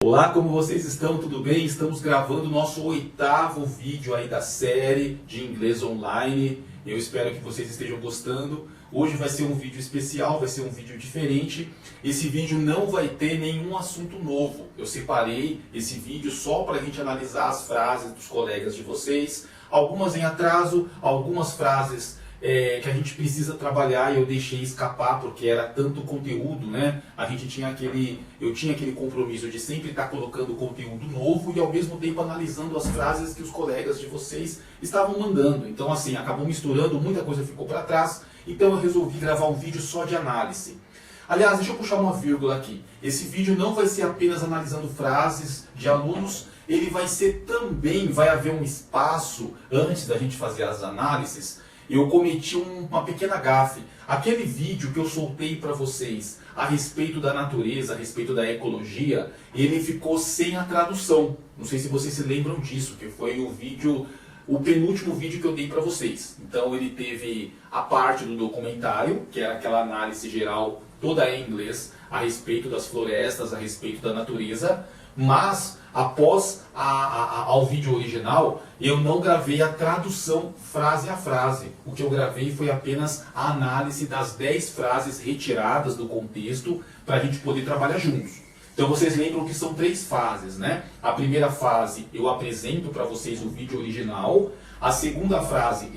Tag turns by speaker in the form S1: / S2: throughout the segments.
S1: Olá, como vocês estão? Tudo bem? Estamos gravando o nosso 8º vídeo aí da série de inglês online. Eu espero que vocês estejam gostando. Hoje vai ser um vídeo especial, vai ser um vídeo diferente. Esse vídeo não vai ter nenhum assunto novo. Eu separei esse vídeo só para a gente analisar as frases dos colegas de vocês. Algumas em atraso, algumas frases que a gente precisa trabalhar e eu deixei escapar porque era tanto conteúdo, né? Eu tinha aquele compromisso de sempre estar colocando conteúdo novo e ao mesmo tempo analisando as frases que os colegas de vocês estavam mandando. Então assim, acabou misturando, muita coisa ficou para trás, então eu resolvi gravar um vídeo só de análise. Aliás, deixa eu puxar uma vírgula aqui. Esse vídeo não vai ser apenas analisando frases de alunos, ele vai ser também, vai haver um espaço antes da gente fazer as análises. Eu cometi uma pequena gafe. Aquele vídeo que eu soltei para vocês a respeito da natureza, a respeito da ecologia, ele ficou sem a tradução. Não sei se vocês se lembram disso, que foi o penúltimo vídeo que eu dei para vocês. Então ele teve a parte do documentário, que era aquela análise geral toda em inglês, a respeito das florestas, a respeito da natureza, mas após ao vídeo original, eu não gravei a tradução frase a frase. O que eu gravei foi apenas a análise das 10 frases retiradas do contexto para a gente poder trabalhar juntos. Então vocês lembram que são 3 fases, né? A primeira fase eu apresento para vocês o vídeo original. A segunda fase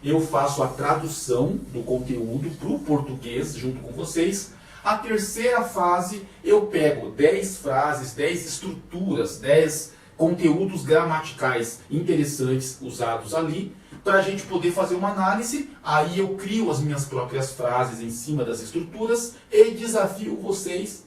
S1: eu faço a tradução do conteúdo para o português junto com vocês. A terceira fase, eu pego 10 frases, 10 estruturas, 10 conteúdos gramaticais interessantes usados ali, para a gente poder fazer uma análise. Aí eu crio as minhas próprias frases em cima das estruturas e desafio vocês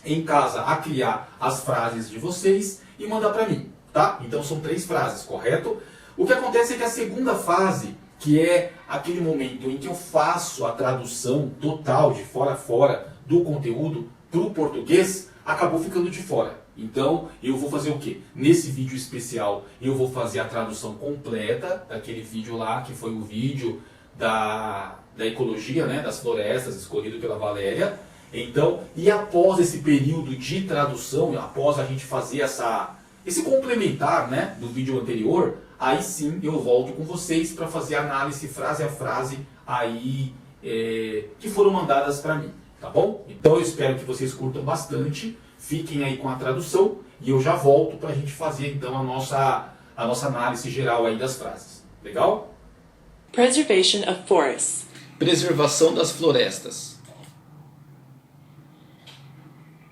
S1: em casa a criar as frases de vocês e mandar para mim, tá? Então são 3 frases, correto? O que acontece é que a segunda fase, que é aquele momento em que eu faço a tradução total, de fora a fora, do conteúdo para o português, acabou ficando de fora. Então eu vou fazer o quê? Nesse vídeo especial eu vou fazer a tradução completa daquele vídeo lá, que foi o vídeo da ecologia, né, das florestas, escolhido pela Valéria. Então, e após esse período de tradução, após a gente fazer esse complementar, né, do vídeo anterior, aí sim eu volto com vocês para fazer a análise frase a frase aí, que foram mandadas para mim. Tá bom? Então eu espero que vocês curtam bastante, fiquem aí com a tradução e eu já volto para a gente fazer então a nossa análise geral aí das frases. Legal?
S2: Preservation of forests.
S3: Preservação das florestas.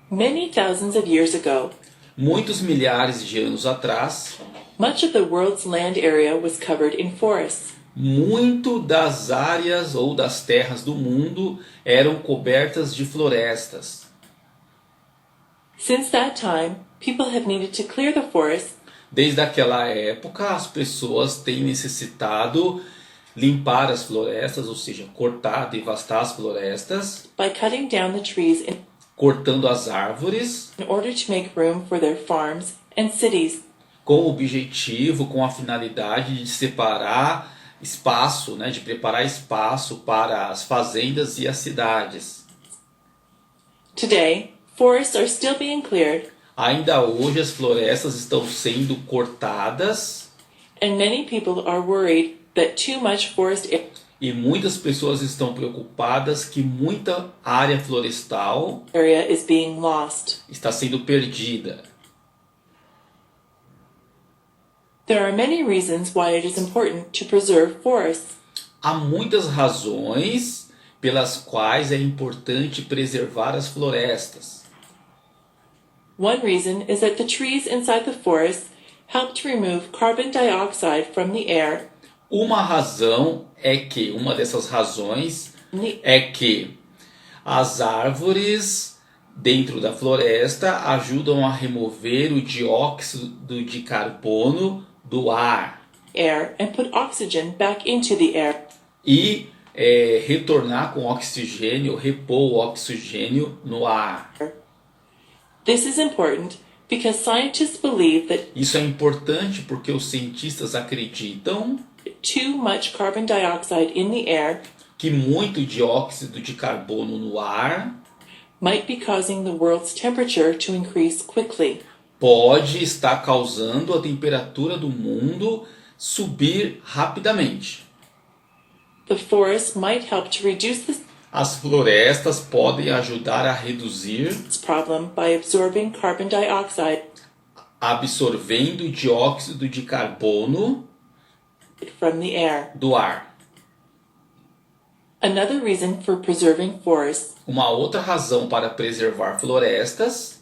S2: Many thousands of years ago,
S3: Muitos milhares de anos atrás,
S2: much of the world's land area was covered in forests.
S3: muito das áreas ou das terras do mundo eram cobertas de florestas.
S2: Since that time, people have needed to clear the forests
S3: Desde aquela época, as pessoas têm necessitado limpar as florestas, ou seja, cortar, devastar as florestas,
S2: by cutting down the trees
S3: cortando as árvores,
S2: in order to make room for their farms and cities.
S3: com o objetivo, com a finalidade de separar espaço, né, de preparar espaço para as fazendas e as cidades.
S2: Today, forests are still being cleared,
S3: Ainda hoje as florestas estão sendo cortadas
S2: and many people are worried that too much forest
S3: e muitas pessoas estão preocupadas que muita área florestal
S2: area is being lost.
S3: está sendo perdida.
S2: There are many reasons why it is important to preserve forests.
S3: Há muitas razões pelas quais é importante preservar as florestas.
S2: One reason is that the trees inside the forest help to remove carbon dioxide from the air
S3: Uma dessas razões é que as árvores dentro da floresta ajudam a remover o dióxido de carbono do ar
S2: and put oxygen back into the air.
S3: e retornar com oxigênio, repor o oxigênio no ar.
S2: This is important because scientists believe that
S3: Isso é importante porque os cientistas acreditam
S2: too much carbon dioxide in the air
S3: que muito dióxido de carbono no ar
S2: might be causing the world's temperature to increase quickly.
S3: Pode estar causando a temperatura do mundo subir rapidamente.
S2: The forest might help to reduce this
S3: As florestas podem ajudar a reduzir,
S2: problem by absorbing carbon dioxide
S3: absorvendo dióxido de carbono
S2: from the air.
S3: do ar.
S2: Another reason for preserving forests
S3: Uma outra razão para preservar florestas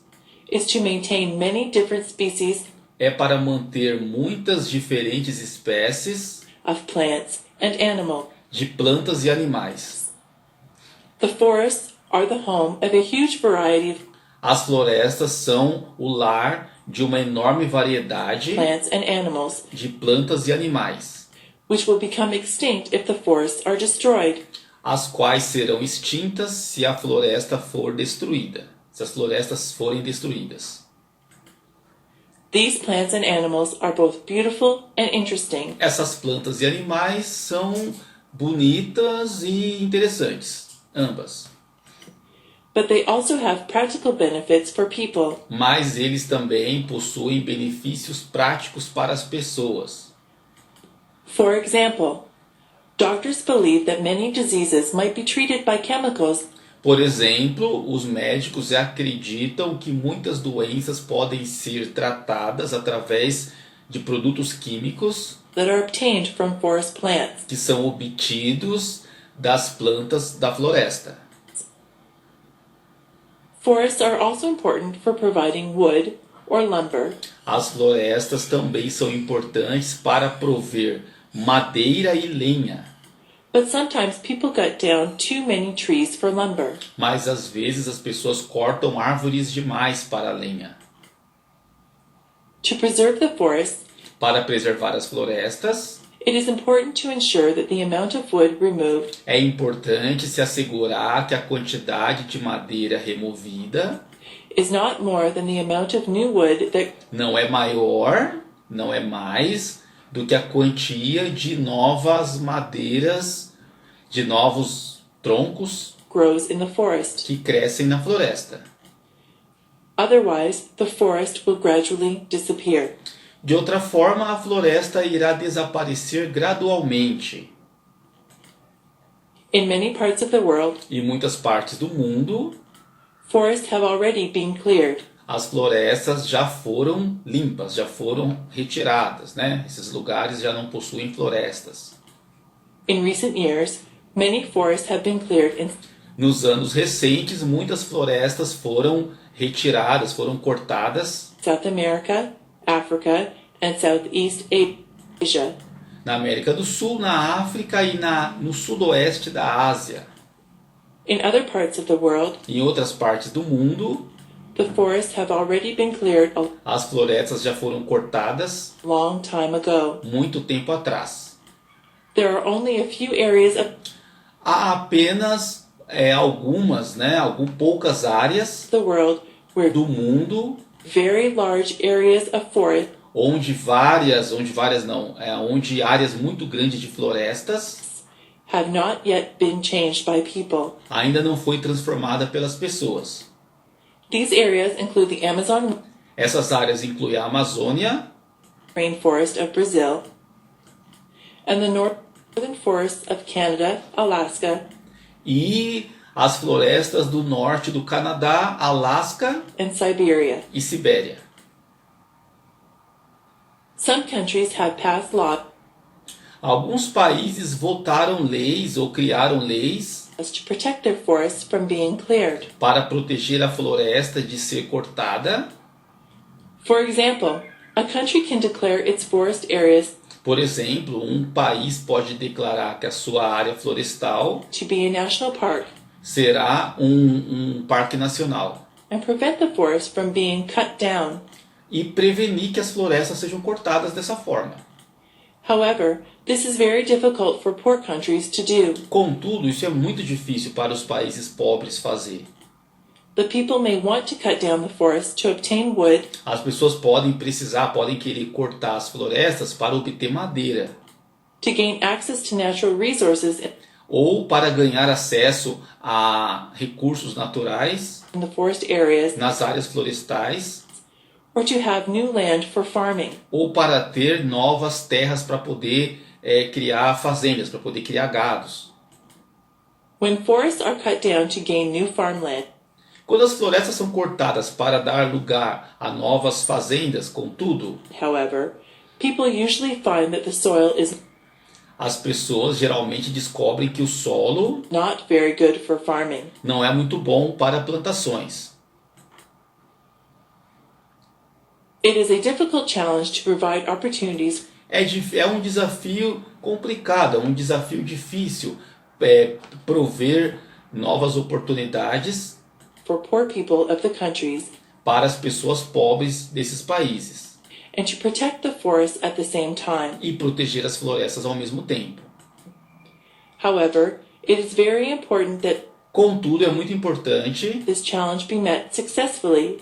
S2: is to maintain many different species
S3: é para manter muitas diferentes espécies
S2: of plants and animals.
S3: de plantas e animais.
S2: The forests are the home of a huge variety of
S3: As florestas são o lar de uma enorme variedade
S2: plants and animals,
S3: de plantas e animais,
S2: which will become extinct if the forests are destroyed.
S3: as quais serão extintas se a floresta for destruída, se as florestas forem destruídas.
S2: These plants and animals are both beautiful and interesting,
S3: Essas plantas e animais são bonitas e interessantes, ambas.
S2: but they also have practical benefits for people.
S3: Mas eles também possuem benefícios práticos para as pessoas.
S2: For example, doctors believe that many diseases might be treated by chemicals
S3: Por exemplo, os médicos acreditam que muitas doenças podem ser tratadas através de produtos químicos
S2: that are obtained from forest plants.
S3: que são obtidos das plantas da floresta.
S2: Forests are also important for providing wood or lumber,
S3: As florestas também são importantes para prover madeira e lenha,
S2: but sometimes people cut down too many trees for lumber.
S3: mas às vezes as pessoas cortam árvores demais para a lenha.
S2: To preserve the forest,
S3: Para preservar as florestas,
S2: it is important to ensure that the amount of wood removed
S3: é importante se assegurar que a quantidade de madeira removida
S2: is not more than the amount of new wood that
S3: não é maior, não é mais do que a quantia de novas madeiras, de novos troncos
S2: grows in the forest.
S3: que crescem na floresta.
S2: Otherwise, the forest will gradually disappear.
S3: De outra forma, a floresta irá desaparecer gradualmente.
S2: In many parts of the world,
S3: Em muitas partes do mundo,
S2: forests have already been cleared.
S3: as florestas já foram limpas, já foram retiradas, né? Esses lugares já não possuem florestas.
S2: In recent years, many forests have been cleared in
S3: Nos anos recentes, muitas florestas foram retiradas, foram cortadas
S2: South America, Africa, and Southeast Asia.
S3: na América do Sul, na África e no sudoeste da Ásia.
S2: In other parts of the world,
S3: Em outras partes do mundo,
S2: the forests have already been cleared a
S3: as florestas já foram cortadas
S2: long time ago.
S3: muito tempo atrás.
S2: There are only a few areas of
S3: Há apenas algumas, né, poucas áreas
S2: the world where
S3: do mundo
S2: very large areas of forest
S3: onde áreas muito grandes de florestas
S2: have not yet been changed by people.
S3: ainda não foi transformada pelas pessoas.
S2: These areas include the Amazon
S3: Essas áreas incluem a Amazônia,
S2: rainforest of Brazil and the northern forests of Canada, Alaska,
S3: e as florestas do norte do Canadá, Alasca
S2: and Siberia.
S3: e Sibéria.
S2: Some countries have passed laws
S3: Alguns países votaram leis ou criaram leis
S2: to protect their forests from being cleared.
S3: para proteger a floresta de ser cortada.
S2: For example, a country can declare its forest areas
S3: Por exemplo, um país pode declarar que a sua área florestal
S2: to be a national park
S3: será um parque nacional
S2: and prevent the forest from being cut down.
S3: e prevenir que as florestas sejam cortadas dessa forma.
S2: However, this is very difficult for poor countries to do.
S3: Contudo, isso é muito difícil para os países pobres fazer.
S2: The people may want to cut down the forest to obtain wood
S3: As pessoas podem querer cortar as florestas para obter madeira,
S2: to gain access to natural resources
S3: ou para ganhar acesso a recursos naturais
S2: in the forest areas,
S3: nas áreas florestais,
S2: or to have new land for farming.
S3: ou para ter novas terras para poder criar fazendas, para poder criar gados.
S2: When forests are cut down to gain new farmland,
S3: Quando as florestas são cortadas para dar lugar a novas fazendas, contudo,
S2: however, people usually find that the soil is
S3: as pessoas geralmente descobrem que o solo
S2: not very good for farming.
S3: não é muito bom para plantações.
S2: It is a difficult challenge to provide opportunities
S3: É um desafio complicado, é um desafio difícil prover novas oportunidades
S2: for poor people of the countries
S3: para as pessoas pobres desses países
S2: and to protect the forests at the same time.
S3: e proteger as florestas ao mesmo tempo.
S2: However, it is very important that
S3: Contudo, é muito importante
S2: this challenge be met successfully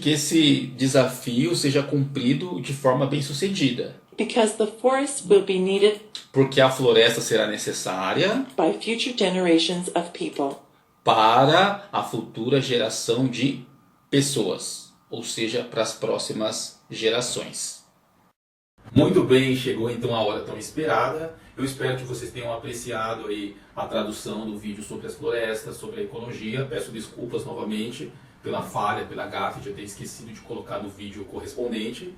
S3: que esse desafio seja cumprido de forma bem-sucedida,
S2: because the forests will be needed
S3: porque a floresta será necessária
S2: by future generations of people.
S3: para a futura geração de pessoas, ou seja, para as próximas gerações.
S1: Muito bem, chegou então a hora tão esperada. Eu espero que vocês tenham apreciado aí a tradução do vídeo sobre as florestas, sobre a ecologia. Peço desculpas novamente pela falha, pela gafe de eu ter esquecido de colocar no vídeo correspondente.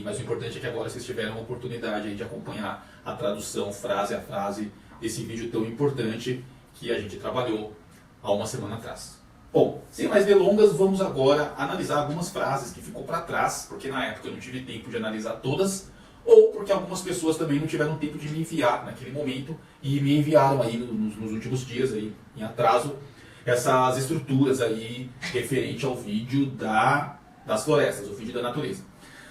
S1: Mas o importante é que agora vocês tiveram a oportunidade aí de acompanhar a tradução, frase a frase, desse vídeo tão importante que a gente trabalhou há uma semana atrás. Bom, sem mais delongas, vamos agora analisar algumas frases que ficou para trás, porque na época eu não tive tempo de analisar todas, ou porque algumas pessoas também não tiveram tempo de me enviar naquele momento e me enviaram aí nos últimos dias aí, em atraso, essas estruturas aí referente ao vídeo das florestas, o vídeo da natureza.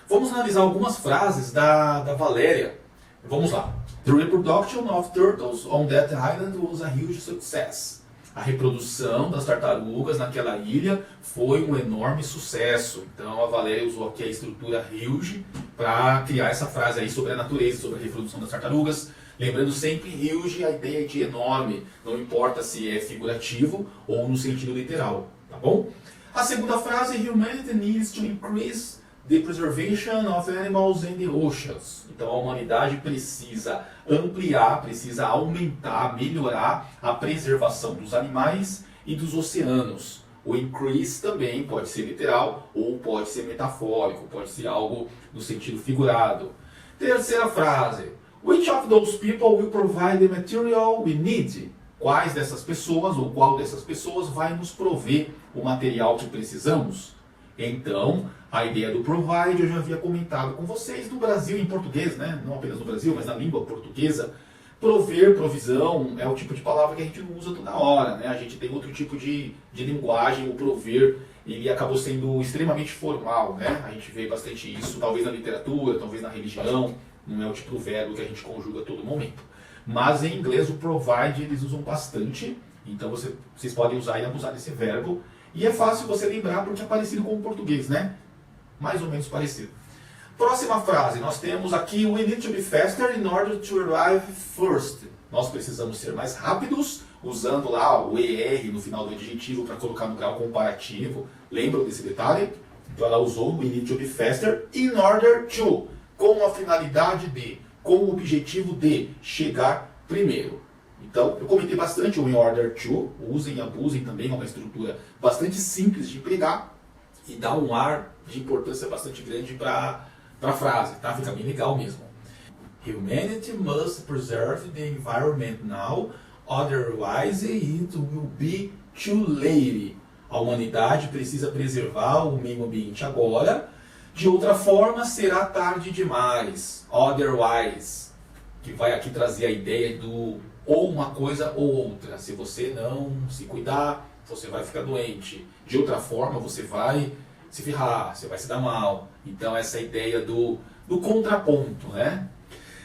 S1: Vamos analisar algumas frases da Valéria. Vamos lá. The reproduction of turtles on that island was a huge success. A reprodução das tartarugas naquela ilha foi um enorme sucesso. Então a Valéria usou aqui a estrutura huge para criar essa frase aí sobre a natureza, sobre a reprodução das tartarugas. Lembrando sempre, huge, a ideia de enorme, não importa se é figurativo ou no sentido literal, tá bom? A segunda frase, humanity needs to increase the preservation of animals in the oceans. Então a humanidade precisa ampliar, precisa aumentar, melhorar a preservação dos animais e dos oceanos. O increase também pode ser literal ou pode ser metafórico, pode ser algo no sentido figurado. Terceira frase. Which of those people will provide the material we need? Quais dessas pessoas ou qual dessas pessoas vai nos prover o material que precisamos? Então, a ideia do provide eu já havia comentado com vocês no Brasil em português, né? Não apenas no Brasil, mas na língua portuguesa. Prover, provisão, é o tipo de palavra que a gente não usa toda hora, né? A gente tem outro tipo de linguagem, o prover, ele acabou sendo extremamente formal, né? A gente vê bastante isso, talvez na literatura, talvez na religião, não é o tipo de verbo que a gente conjuga a todo momento. Mas em inglês o provide eles usam bastante, então vocês podem usar e abusar desse verbo. E é fácil você lembrar porque é parecido com o português, né? Mais ou menos parecido. Próxima frase, nós temos aqui we need to be faster in order to arrive first. Nós precisamos ser mais rápidos, usando lá o ER no final do adjetivo para colocar no grau comparativo. Lembram desse detalhe? Então ela usou we need to be faster in order to, com a finalidade de, com o objetivo de chegar primeiro. Então, eu comentei bastante o in order to, usem e abusem também, é uma estrutura bastante simples de empregar e dá um ar de importância bastante grande para a frase, tá? Fica bem legal mesmo. Humanity must preserve the environment now, otherwise it will be too late. A humanidade precisa preservar o meio ambiente agora, de outra forma será tarde demais. Otherwise, que vai aqui trazer a ideia do ou uma coisa ou outra. Se você não se cuidar, você vai ficar doente. De outra forma, você vai se ferrar, você vai se dar mal. Então essa ideia do contraponto, né?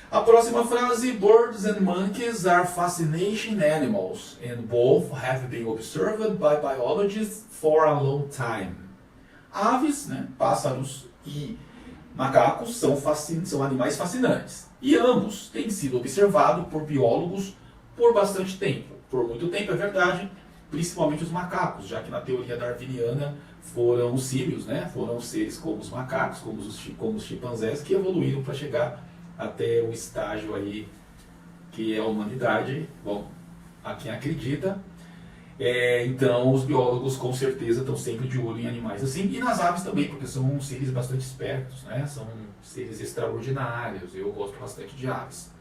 S1: A próxima frase, birds and monkeys are fascinating animals and both have been observed by biologists for a long time. Aves, né, pássaros e macacos são animais fascinantes. E ambos têm sido observados por biólogos por bastante tempo. Por muito tempo, é verdade, principalmente os macacos, já que na teoria darwiniana foram os símios, né? Foram seres como os macacos, como os chimpanzés, que evoluíram para chegar até o estágio aí que é a humanidade. Bom, a quem acredita. Então os biólogos com certeza estão sempre de olho em animais assim, e nas aves também, porque são seres bastante espertos, né? São seres extraordinários. Eu gosto bastante de aves.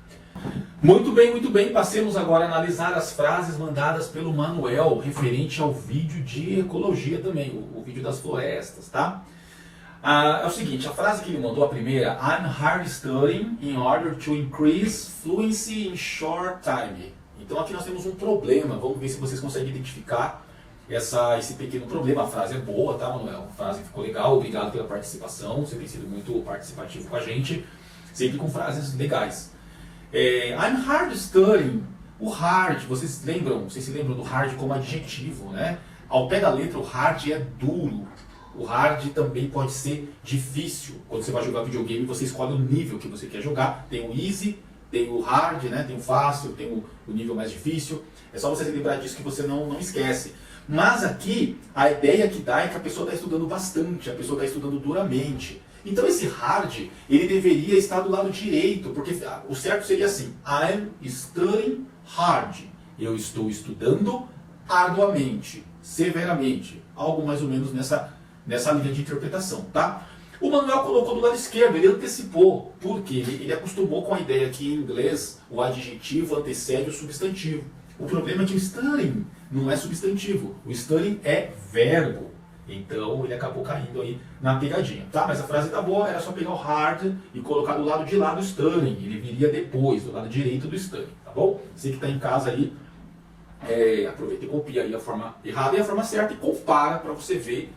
S1: Muito bem, passemos agora a analisar as frases mandadas pelo Manuel referente ao vídeo de ecologia também, o vídeo das florestas, tá? É o seguinte, a frase que ele mandou, a primeira: I'm hard studying in order to increase fluency in short time. Então aqui nós temos um problema, vamos ver se vocês conseguem identificar esse pequeno problema. A frase é boa, tá, Manuel? A frase ficou legal, obrigado pela participação, você tem sido muito participativo com a gente, sempre com frases legais. I'm hard studying. O hard, vocês se lembram do hard como adjetivo, né? Ao pé da letra, o hard é duro. O hard também pode ser difícil. Quando você vai jogar videogame, você escolhe o nível que você quer jogar. Tem o easy, tem o hard, né? Tem o fácil, tem o nível mais difícil. É só você se lembrar disso que você não esquece. Mas aqui, a ideia que dá é que a pessoa está estudando bastante, a pessoa está estudando duramente. Então esse hard, ele deveria estar do lado direito, porque o certo seria assim: I'm studying hard. Eu estou estudando arduamente, severamente. Algo mais ou menos nessa linha de interpretação, tá? O Manuel colocou do lado esquerdo, ele antecipou, porque ele acostumou com a ideia que em inglês o adjetivo antecede o substantivo. O problema é que o studying não é substantivo, o studying é verbo. Então ele acabou caindo aí na pegadinha, tá? Mas a frase tá boa, era só pegar o hard e colocar do lado de lá do studying. Ele viria depois, do lado direito do studying, tá bom? Você que está em casa aí, aproveita e copia aí a forma errada e a forma certa e compara para você ver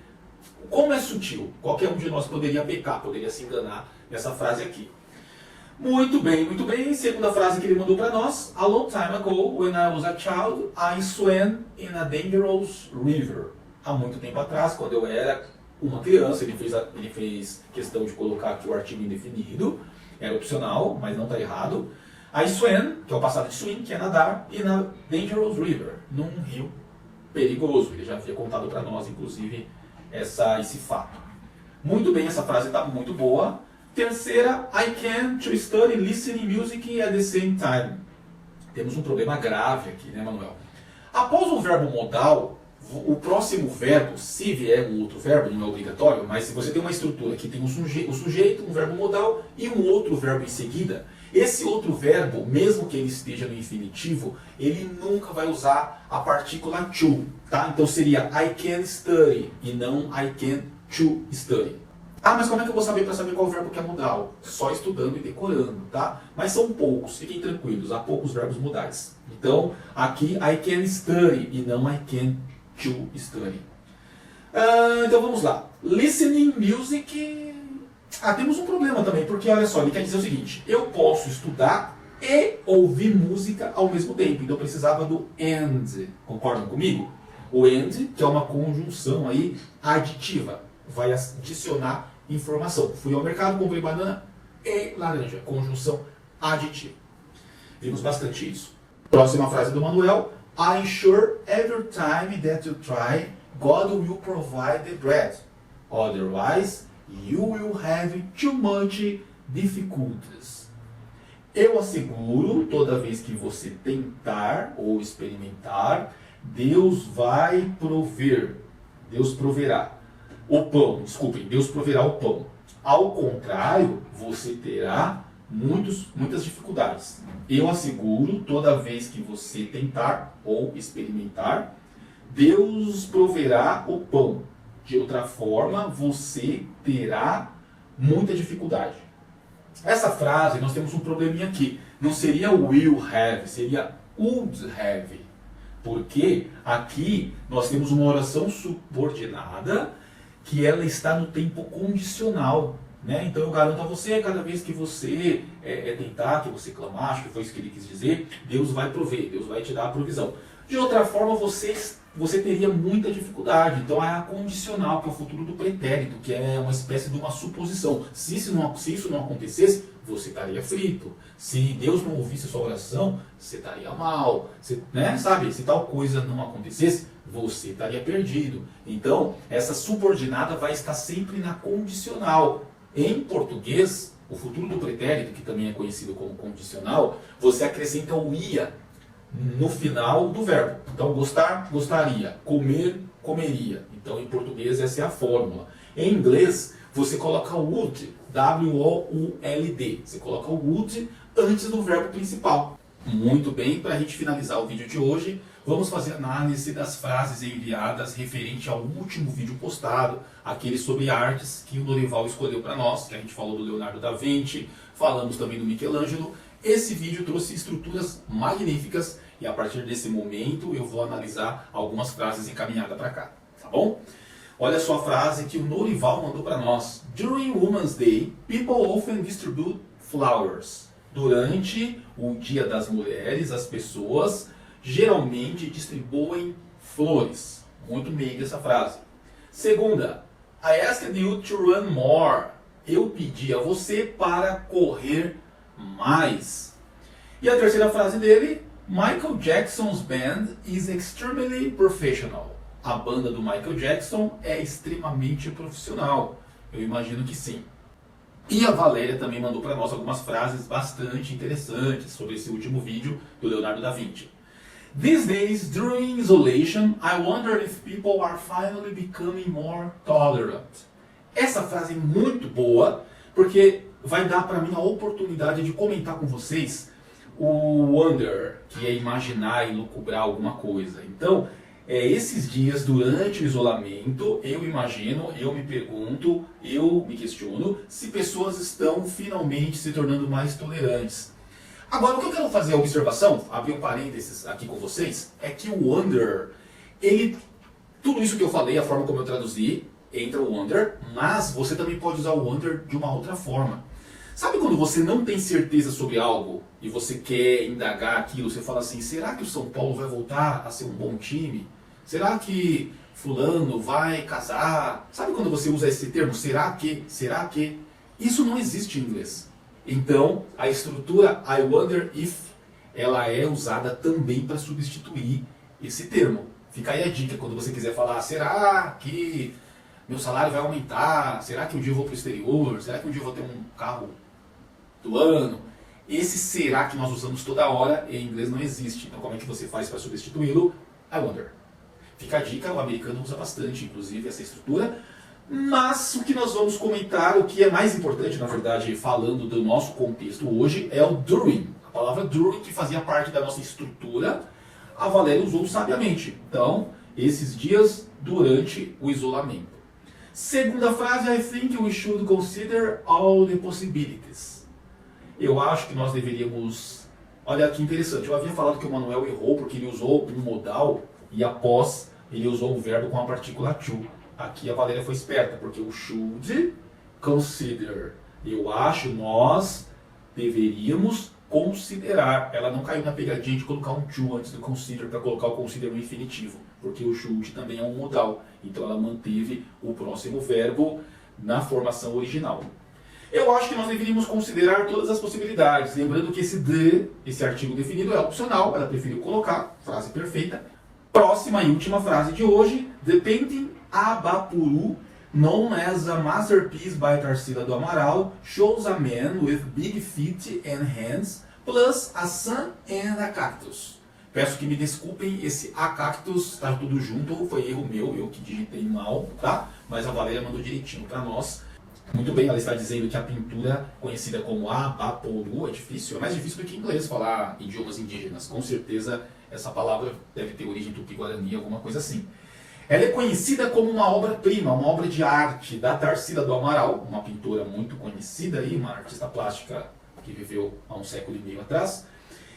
S1: como é sutil. Qualquer um de nós poderia pecar, poderia se enganar nessa frase aqui. Muito bem. Segunda frase que ele mandou para nós: A long time ago, when I was a child, I swam in a dangerous river. Há muito tempo atrás, quando eu era uma criança, ele fez questão de colocar aqui o artigo indefinido, era opcional, mas não está errado. I swam, que é o passado de swim, que é nadar, e na dangerous river, num rio perigoso. Ele já havia contado para nós, inclusive, esse fato. Muito bem, essa frase está muito boa. Terceira: I can to study listening music at the same time. Temos um problema grave aqui, né, Manuel? Após o verbo modal, o próximo verbo, se vier um outro verbo, não é obrigatório, mas se você tem uma estrutura que tem o sujeito, um verbo modal e um outro verbo em seguida, esse outro verbo, mesmo que ele esteja no infinitivo, ele nunca vai usar a partícula to, tá? Então seria I can study e não I can to study. Ah, mas como é que eu vou saber para saber qual verbo que é modal? Só estudando e decorando, tá? Mas são poucos, fiquem tranquilos, há poucos verbos modais. Então, aqui I can study e não I can to study. Então vamos lá. Listening music. Temos um problema também, porque olha só, ele quer dizer o seguinte: eu posso estudar e ouvir música ao mesmo tempo. Então eu precisava do and. Concordam comigo? O and, que é uma conjunção aí aditiva, vai adicionar informação. Fui ao mercado, comprei banana e laranja. Conjunção aditiva. Vimos bastante isso. Próxima frase do Manuel: I'm sure every time that you try, God will provide the bread. Otherwise, you will have too much difficulties. Eu asseguro, toda vez que você tentar ou experimentar, Deus vai prover. Deus proverá o pão. Desculpem, Deus proverá o pão. Ao contrário, você terá muitas dificuldades. Eu asseguro, toda vez que você tentar ou experimentar, Deus proverá o pão. De outra forma, você terá muita dificuldade. Essa frase, nós temos um probleminha aqui. Não seria will have, seria would have. Porque aqui nós temos uma oração subordinada que ela está no tempo condicional. Né? Então eu garanto a você, cada vez que você tentar, que você clamar, acho que foi isso que ele quis dizer, Deus vai prover, Deus vai te dar a provisão. De outra forma, você você teria muita dificuldade. Então é a condicional, que é o futuro do pretérito, que é uma espécie de uma suposição. Se isso não acontecesse, você estaria frito. Se Deus não ouvisse a sua oração, você estaria mal. Sabe? Se tal coisa não acontecesse, você estaria perdido. Então, essa subordinada vai estar sempre na condicional. Em português, o futuro do pretérito, que também é conhecido como condicional, você acrescenta o ia no final do verbo. Então, gostar, gostaria. Comer, comeria. Então, em português, essa é a fórmula. Em inglês, você coloca o would, W-O-U-L-D. Você coloca o would antes do verbo principal. Muito bem, para a gente finalizar o vídeo de hoje, vamos fazer análise das frases enviadas referente ao último vídeo postado, aquele sobre artes que o Norival escolheu para nós, que a gente falou do Leonardo da Vinci, falamos também do Michelangelo. Esse vídeo trouxe estruturas magníficas e a partir desse momento eu vou analisar algumas frases encaminhadas para cá, tá bom? Olha só a frase que o Norival mandou para nós. During Women's Day, people often distribute flowers. Durante o Dia das Mulheres, as pessoas geralmente distribuem flores. Muito meiga essa frase. Segunda, I asked you to run more. Eu pedi a você para correr mais. E a terceira frase dele, Michael Jackson's band is extremely professional. A banda do Michael Jackson é extremamente profissional. Eu imagino que sim. E a Valéria também mandou para nós algumas frases bastante interessantes sobre esse último vídeo do Leonardo da Vinci. These days, during isolation, I wonder if people are finally becoming more tolerant. Essa frase é muito boa, porque vai dar para mim a oportunidade de comentar com vocês o wonder, que é imaginar e lucubrar alguma coisa. Então, esses dias, durante o isolamento, eu imagino, eu me pergunto, eu me questiono se pessoas estão finalmente se tornando mais tolerantes. Agora, o que eu quero fazer a observação, abrir um parênteses aqui com vocês, é que o wonder, tudo isso que eu falei, a forma como eu traduzi, entra o wonder, mas você também pode usar o wonder de uma outra forma. Sabe quando você não tem certeza sobre algo e você quer indagar aquilo, você fala assim, será que o São Paulo vai voltar a ser um bom time? Será que fulano vai casar? Sabe quando você usa esse termo, será que? Será que? Isso não existe em inglês. Então, a estrutura I wonder if, ela é usada também para substituir esse termo. Fica aí a dica, quando você quiser falar, será que meu salário vai aumentar? Será que um dia eu vou para o exterior? Será que um dia eu vou ter um carro do ano? Esse será que nós usamos toda hora, em inglês não existe. Então, como é que você faz para substituí-lo? I wonder. Fica a dica, o americano usa bastante, inclusive, essa estrutura. Mas o que nós vamos comentar, o que é mais importante, na verdade, falando do nosso contexto hoje, é o during. A palavra during, que fazia parte da nossa estrutura, a Valéria usou sabiamente. Então, esses dias durante o isolamento. Segunda frase, I think we should consider all the possibilities. Eu acho que nós deveríamos... Olha que interessante, eu havia falado que o Manuel errou porque ele usou um modal e após ele usou um verbo com a partícula to. Aqui a Valéria foi esperta, porque o should consider. Eu acho, nós deveríamos considerar. Ela não caiu na pegadinha de colocar um to antes do consider para colocar o consider no infinitivo, porque o should também é um modal. Então ela manteve o próximo verbo na formação original. Eu acho que nós deveríamos considerar todas as possibilidades. Lembrando que esse artigo definido é opcional, ela preferiu colocar, frase perfeita. Próxima e última frase de hoje, The painting Abapuru, known as a masterpiece by Tarsila do Amaral, shows a man with big feet and hands, plus a sun and a cactus. Peço que me desculpem, esse a cactus está tudo junto, foi erro meu, eu que digitei mal, tá? Mas a Valéria mandou direitinho para nós. Muito bem, ela está dizendo que a pintura conhecida como Abapuru é difícil, é mais difícil do que em inglês falar idiomas indígenas. Com certeza essa palavra deve ter origem tupi-guarani, alguma coisa assim. Ela é conhecida como uma obra-prima, uma obra de arte da Tarsila do Amaral, uma pintora muito conhecida aí, uma artista plástica que viveu há um século e meio atrás.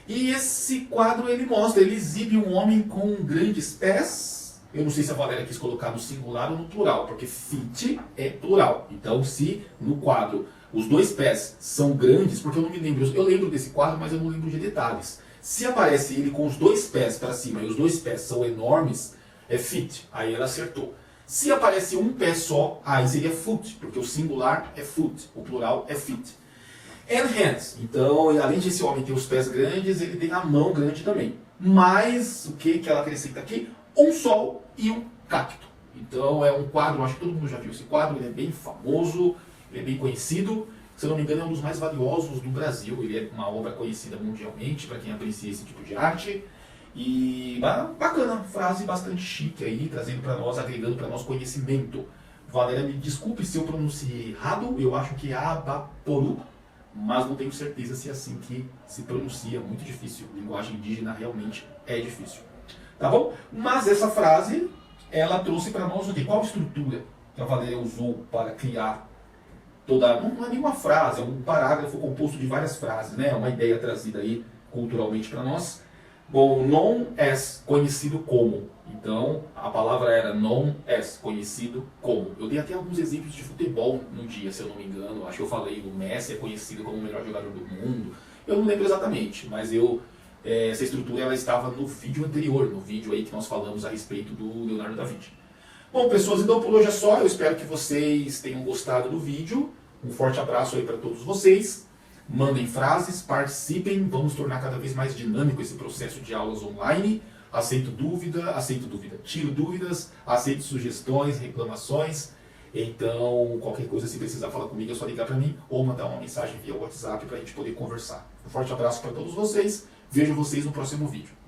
S1: E esse quadro ele mostra, ele exibe um homem com grandes pés. Eu não sei se a Valéria quis colocar no singular ou no plural, porque feet é plural. Então, se no quadro os dois pés são grandes, porque eu não me lembro, eu lembro desse quadro, mas eu não lembro de detalhes. Se aparece ele com os dois pés para cima e os dois pés são enormes, é feet. Aí ela acertou. Se aparece um pé só, aí seria foot, porque o singular é foot, o plural é feet. And hands. Então, além de esse homem ter os pés grandes, ele tem a mão grande também. Mas, o que ela acrescenta aqui? Um sol e um cacto. Então, é um quadro, acho que todo mundo já viu esse quadro, ele é bem famoso, ele é bem conhecido. Se eu não me engano, é um dos mais valiosos do Brasil. Ele é uma obra conhecida mundialmente, para quem aprecia esse tipo de arte. E bacana, frase bastante chique aí, trazendo para nós, agregando para nós conhecimento. Valéria, me desculpe se eu pronunciei errado, eu acho que é Abaporu, mas não tenho certeza se é assim que se pronuncia, muito difícil. Linguagem indígena realmente é difícil. Tá bom? Mas essa frase, ela trouxe para nós o quê? Qual estrutura que a Valéria usou para criar toda... Não é nenhuma frase, é um parágrafo composto de várias frases, né? É uma ideia trazida aí culturalmente para nós. Bom, non as, conhecido como. Então, a palavra era non as, conhecido como. Eu dei até alguns exemplos de futebol no dia, se eu não me engano. Acho que eu falei, o Messi é conhecido como o melhor jogador do mundo. Eu não lembro exatamente, mas essa estrutura ela estava no vídeo anterior, no vídeo aí que nós falamos a respeito do Leonardo da Vinci. Bom, pessoas, então por hoje é só. Eu espero que vocês tenham gostado do vídeo. Um forte abraço aí para todos vocês. Mandem frases, participem, vamos tornar cada vez mais dinâmico esse processo de aulas online. Aceito dúvida, tiro dúvidas, aceito sugestões, reclamações. Então, qualquer coisa, se precisar falar comigo, é só ligar para mim ou mandar uma mensagem via WhatsApp para a gente poder conversar. Um forte abraço para todos vocês, vejo vocês no próximo vídeo.